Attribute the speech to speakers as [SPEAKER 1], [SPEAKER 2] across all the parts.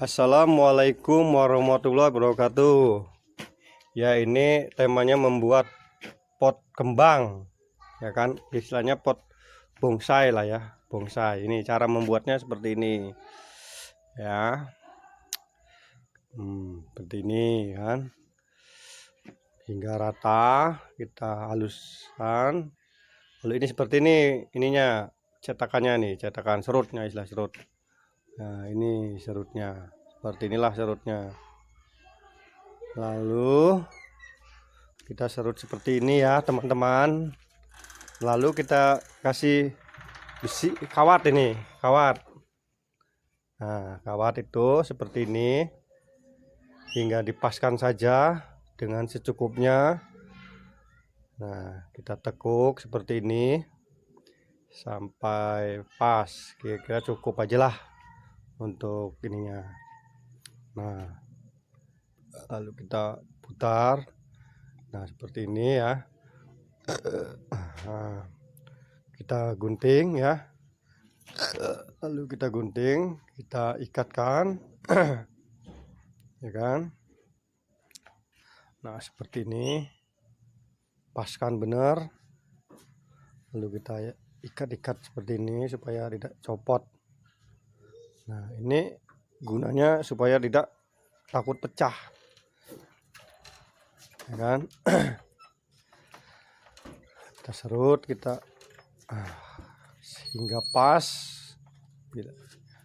[SPEAKER 1] Assalamualaikum warahmatullahi wabarakatuh. Ya, ini temanya membuat pot kembang, ya kan? Istilahnya pot bonsai lah ya, bonsai. Ini cara membuatnya seperti ini, ya. Seperti ini kan. Hingga rata, kita haluskan. Lalu ini seperti ini, ininya cetakannya nih, cetakan serutnya, istilah serut. Nah, ini serutnya. Seperti inilah serutnya. Lalu kita serut seperti ini ya teman-teman. Lalu kita kasih besi kawat ini, kawat. Nah, kawat itu seperti ini. Hingga dipaskan saja dengan secukupnya. Nah, kita tekuk seperti ini sampai pas. Kira-kira cukup aja lah untuk ininya. Nah, lalu kita putar. Nah, seperti ini ya. Nah, kita gunting ya. Lalu kita gunting, kita ikatkan. Ya kan. Nah, seperti ini. Paskan benar. Lalu kita ikat-ikat seperti ini supaya tidak copot. Nah, ini gunanya supaya tidak takut pecah. Ya kan. Kita serut, kita hingga pas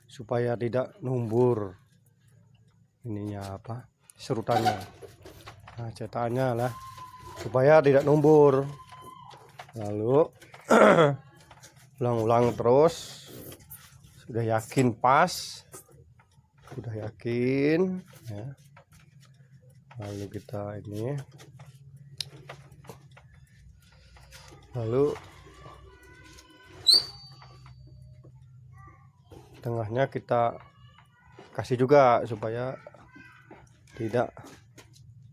[SPEAKER 1] supaya tidak numbur ininya apa serutannya. Nah, cetakannya lah supaya tidak numbur. Lalu ulang-ulang terus. Sudah yakin pas, sudah yakin ya. Lalu kita ini, lalu tengahnya kita kasih juga supaya tidak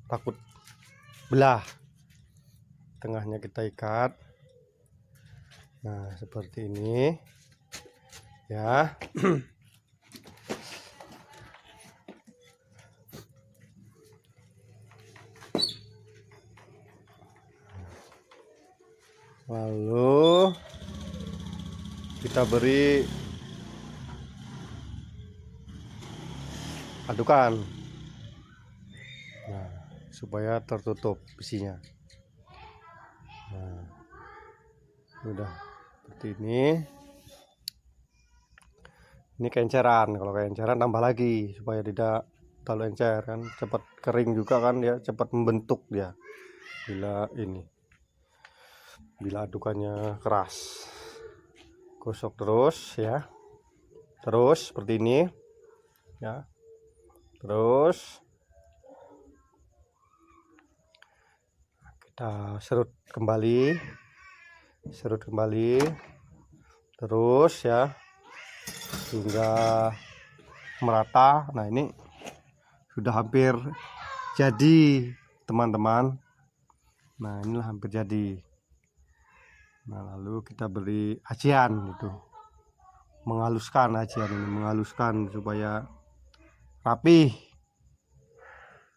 [SPEAKER 1] takut belah. Tengahnya kita ikat. Nah, seperti ini ya. Lalu kita beri adukan, nah, supaya tertutup besinya. Nah, udah seperti ini. Ini kenceran, kalau kenceran tambah lagi supaya tidak terlalu encer kan, cepat kering juga kan ya, cepat membentuk dia bila adukannya keras. Gosok terus ya, terus seperti ini ya, terus kita serut kembali terus ya hingga merata. Nah, ini sudah hampir jadi teman-teman. Nah, inilah hampir jadi. Nah, lalu kita beri acian itu, menghaluskan acian ini, menghaluskan supaya rapi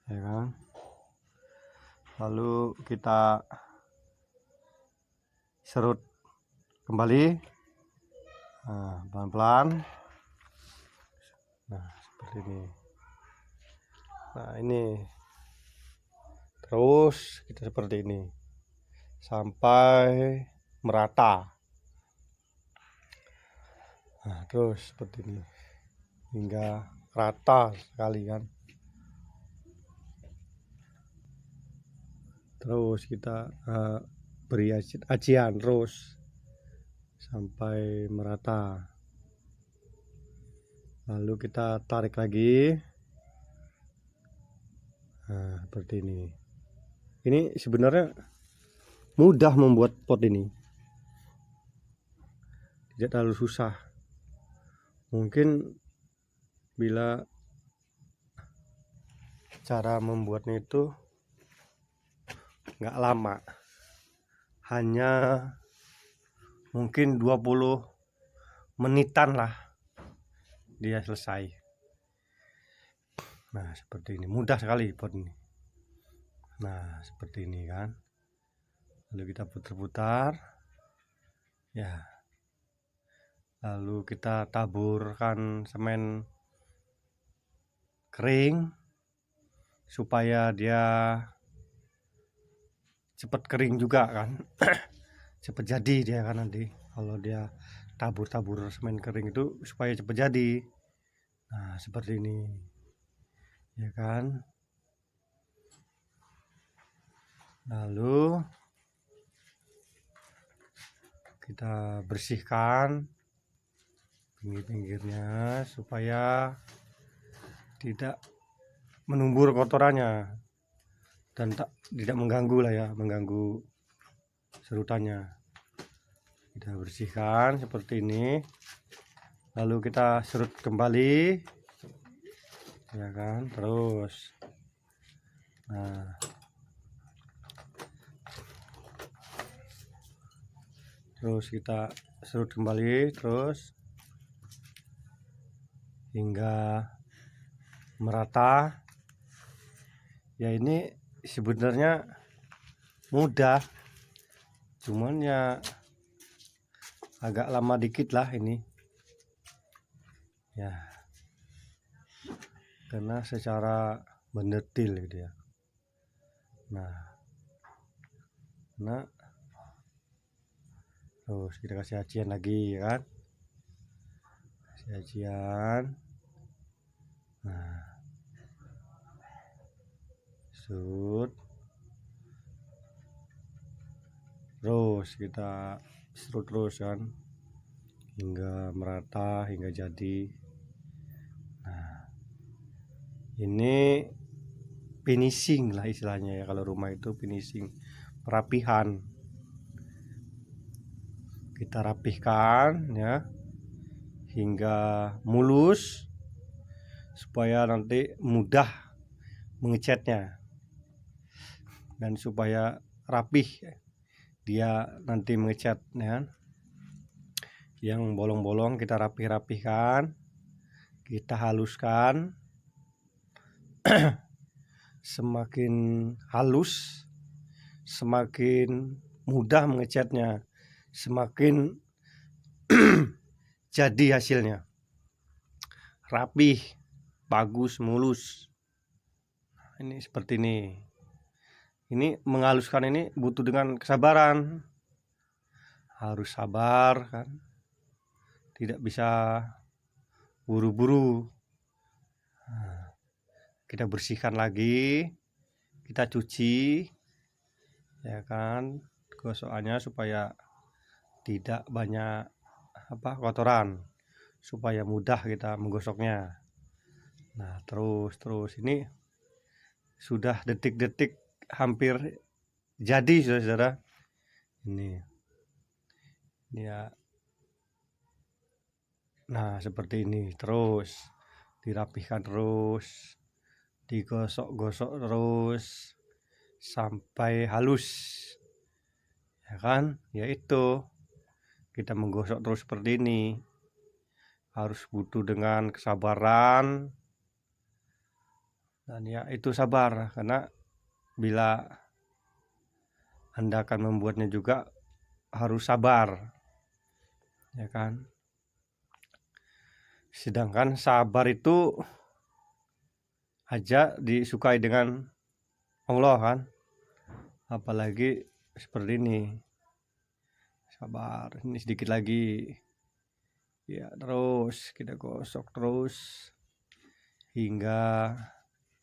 [SPEAKER 1] ya kan. Lalu kita serut kembali, nah, pelan-pelan. Nah, seperti ini. Nah, ini terus kita seperti ini sampai merata. Nah, terus seperti ini hingga rata sekali kan. Terus kita beri acian terus sampai merata. Lalu kita tarik lagi. Nah, seperti ini. Ini sebenarnya mudah membuat pot ini, tidak terlalu susah. Mungkin bila cara membuatnya itu nggak lama, hanya mungkin 20 menitan lah dia selesai. Nah, seperti ini, mudah sekali pot ini. Nah, seperti ini kan. Lalu kita putar-putar. Ya. Lalu kita taburkan semen kering supaya dia cepat kering juga kan. Cepat jadi dia kan nanti. Kalau dia tabur-tabur semen kering itu supaya cepat jadi. Nah, seperti ini. Ya kan? Lalu kita bersihkan pinggir-pinggirnya supaya tidak menumbur kotorannya dan tidak mengganggu lah ya, mengganggu serutannya. Kita bersihkan seperti ini, lalu kita serut kembali, ya kan, terus. Nah, terus kita serut kembali terus hingga merata. Ya, ini sebenarnya mudah, cuman ya agak lama dikit lah ini ya, karena secara mendetil gitu ya. Nah, terus kita kasih acian lagi ya kan, kasih acian. Nah, terus kita serut terus kan hingga merata, hingga jadi. Nah, ini finishing lah istilahnya ya, kalau rumah itu finishing, perapihan. Kita rapihkan ya hingga mulus supaya nanti mudah mengecatnya dan supaya rapih dia nanti mengecat ya. Yang bolong-bolong kita rapih-rapihkan, kita haluskan. Semakin halus, semakin mudah mengecatnya, semakin jadi hasilnya rapih, bagus, mulus. Ini seperti ini. Ini menghaluskan ini butuh dengan kesabaran, harus sabar kan, tidak bisa buru-buru. Nah, kita bersihkan lagi, kita cuci ya kan, gosokannya supaya tidak banyak kotoran, supaya mudah kita menggosoknya. Nah, terus ini sudah detik-detik hampir jadi, saudara-saudara. Ini ya. Nah, seperti ini, terus dirapihkan, terus digosok-gosok terus sampai halus ya kan. Yaitu kita menggosok terus seperti ini, harus butuh dengan kesabaran. Dan ya itu sabar, karena bila Anda akan membuatnya juga harus sabar ya kan. Sedangkan sabar itu aja disukai dengan Allah kan, apalagi seperti ini. Sabar, ini sedikit lagi ya, terus kita gosok terus hingga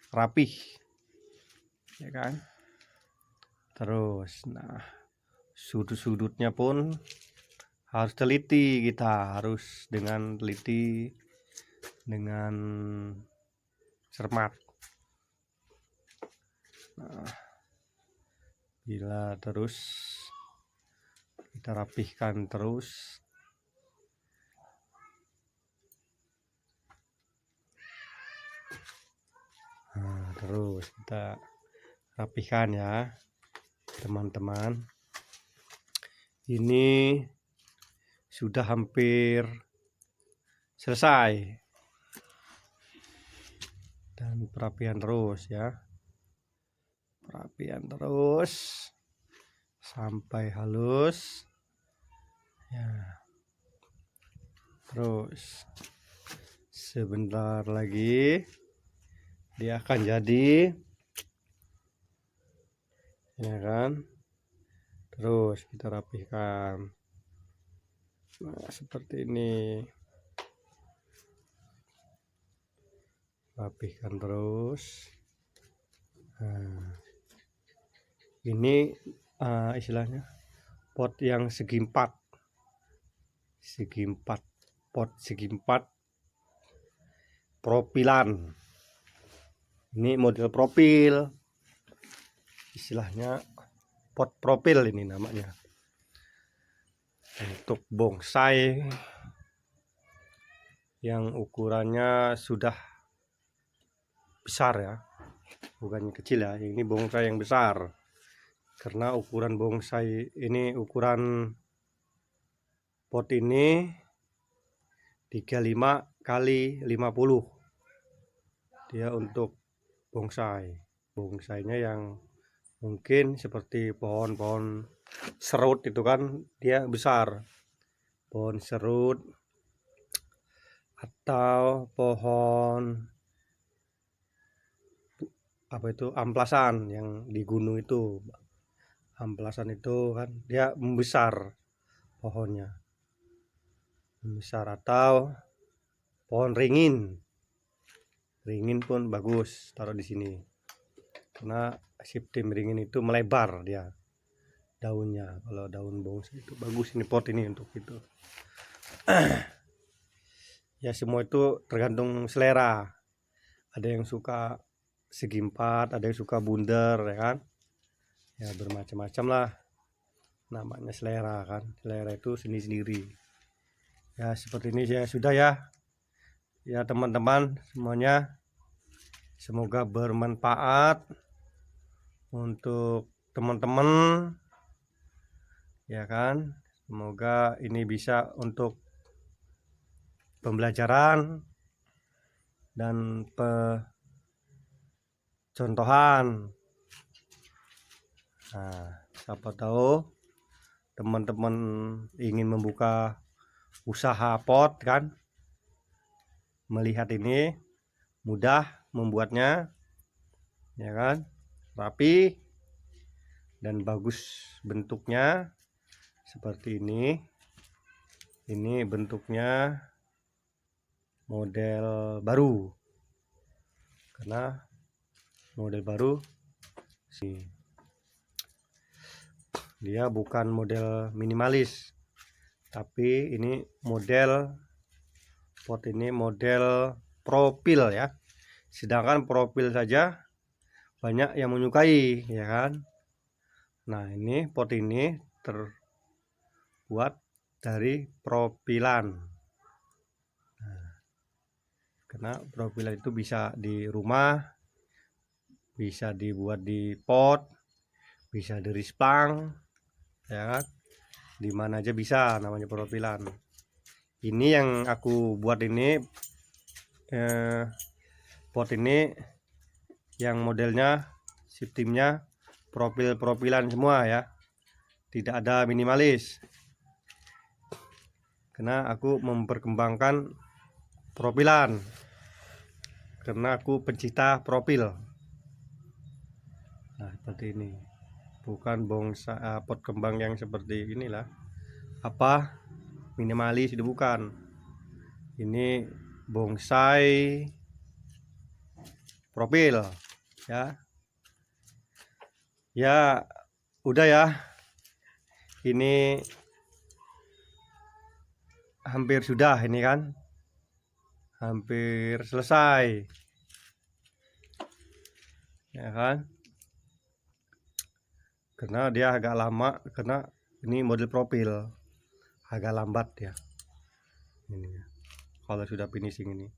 [SPEAKER 1] rapih ya kan. Terus nah, sudut-sudutnya pun harus teliti, kita harus dengan teliti, dengan cermat. Nah, bila terus kita rapihkan terus. Nah, terus kita rapihkan ya teman-teman. Ini sudah hampir selesai dan perapian terus ya, perapian terus sampai halus ya. Terus sebentar lagi dia akan jadi ya kan. Terus kita rapihkan, nah seperti ini, rapihkan terus. Nah, ini istilahnya pot yang segi empat, pot segi empat propilan. Ini model profil, istilahnya pot profil ini namanya, untuk bonsai yang ukurannya sudah besar ya, bukannya kecil ya, ini bonsai yang besar. Karena ukuran bonsai ini, ukuran pot ini 35 kali 50, dia untuk bonsainya yang mungkin seperti pohon-pohon serut itu kan dia besar, pohon serut atau pohon apa itu, amplasan yang di gunung itu, amplasan itu kan dia membesar, pohonnya membesar. Atau pohon ringin pun bagus taruh di sini, karena sistem ringin itu melebar dia daunnya. Kalau daun bonsai itu bagus, ini pot ini untuk itu. Ya semua itu tergantung selera, ada yang suka segi empat, ada yang suka bundar ya kan, ya bermacam-macam lah, namanya selera kan, selera itu sendiri-sendiri ya. Seperti ini ya sudah ya teman-teman semuanya, semoga bermanfaat untuk teman-teman ya kan. Semoga ini bisa untuk pembelajaran dan contohan. Nah, siapa tahu teman-teman ingin membuka usaha pot kan, melihat ini mudah membuatnya ya kan, rapi dan bagus bentuknya seperti ini. Ini bentuknya model baru, karena model baru sih, dia bukan model minimalis, tapi ini model pot ini model profil ya. Sedangkan profil saja banyak yang menyukai ya kan. Nah ini pot ini terbuat dari profilan. Nah, karena profilan itu bisa di rumah, bisa dibuat di pot, bisa di rispang ya kan, dimana aja bisa, namanya profilan. Ini yang aku buat ini pot ini yang modelnya sistemnya profilan semua ya, tidak ada minimalis, karena aku memperkembangkan profilan, karena aku pencinta profil. Nah seperti ini, bukan bonsai pot kembang yang seperti inilah apa minimalis, itu bukan. Ini bonsai profil ya. Ya udah ya, ini hampir sudah, ini kan hampir selesai ya kan, karena dia agak lama, karena ini model profil agak lambat ya ini ya. Kalau sudah finishing ini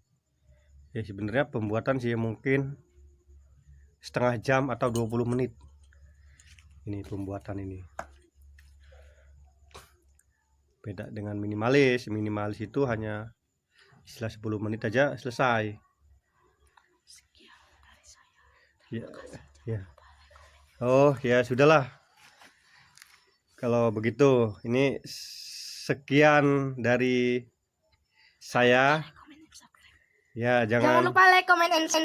[SPEAKER 1] ya, sebenarnya pembuatan sih mungkin setengah jam atau 20 menit ini pembuatan ini. Beda dengan minimalis itu hanya istilah 10 menit aja selesai. Ya, ya. Oh ya sudahlah. Kalau begitu, ini sekian dari saya. Ya,
[SPEAKER 2] Jangan lupa like, comment, and share.